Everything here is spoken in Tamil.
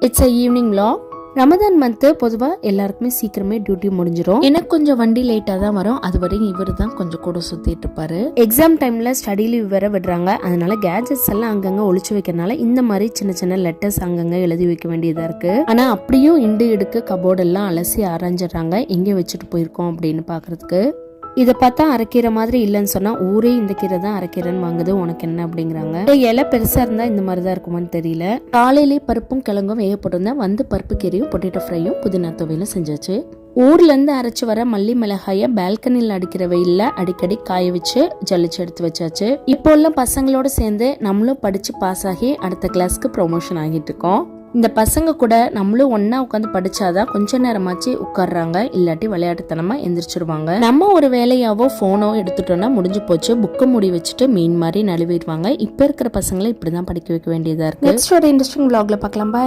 It's a evening vlog. Ramadan month பொதுவாக எல்லாருக்குமே சீக்கிரமே டியூட்டி முடிஞ்சிடும். எனக்கு கொஞ்சம் வண்டி லேட்டாக தான் வரும். அது வரையும் இவர் தான் கொஞ்சம் கூட சுற்றிட்டு இருப்பாரு. எக்ஸாம் டைமில் ஸ்டடி லீவ் வேற விடுறாங்க. அதனால கேஜெட்ஸ் எல்லாம் அங்கங்கே ஒழிச்சு வைக்கிறதுனால இந்த மாதிரி சின்ன சின்ன லெட்டர்ஸ் அங்கங்கே எழுதி வைக்க வேண்டியதாக இருக்கு. ஆனால் அப்படியும் இண்டு இடுக்கு கபோர்டெல்லாம் அலசி ஆராய்ஞ்சிடுறாங்க எங்கே வச்சுட்டு போயிருக்கோம் அப்படின்னு பார்க்கறதுக்கு. இதை பார்த்தா அரைக்கீரை மாதிரி இல்லைன்னு சொன்னா ஊரே இந்த கீரை தான் அரைக்கீரைன்னு வாங்குது, உனக்கு என்ன அப்படிங்கிறாங்க. இலை பெருசா இருந்தா இந்த மாதிரி தான் இருக்குமான்னு தெரியல. காலையிலேயே பருப்பும் கிழங்கும் வேகப்பட்டிருந்தேன். வந்து பருப்பு கீரையும் பொட்டேட்டோ ஃப்ரையும் புதினா துவையிலும் செஞ்சாச்சு. ஊர்ல இருந்து அரைச்சு வர மல்லி மிளகாய பால்கனியில் அடிக்கிற வெயில்ல அடிக்கடி காய வச்சு ஜல்லிச்சு எடுத்து வச்சாச்சு. இப்போ எல்லாம் பசங்களோட சேர்ந்து நம்மளும் படிச்சு பாஸ் ஆகி அடுத்த கிளாஸ்க்கு ப்ரொமோஷன் ஆகிட்டு இருக்கோம். இந்த பசங்க கூட நம்மளும் ஒன்னா உட்காந்து படிச்சாதான் கொஞ்ச நேரமாச்சு உட்கார்றாங்க, இல்லாட்டி விளையாட்டுத்தனமா எந்திரிச்சிருவாங்க. நம்ம ஒரு வேலையாவோ போனோ எடுத்துட்டோம்னா முடிஞ்சு போச்சு. புக்கு மூடி வச்சுட்டு மீன் மாதிரி நழுவிடுவாங்க. இப்ப இருக்கிற பசங்களை இப்படிதான் படிக்க வைக்க வேண்டியதா இருக்கு. நெக்ஸ்ட் ஒரு இன்ட்ரெஸ்டிங் vlogல பார்க்கலாம். பாய்.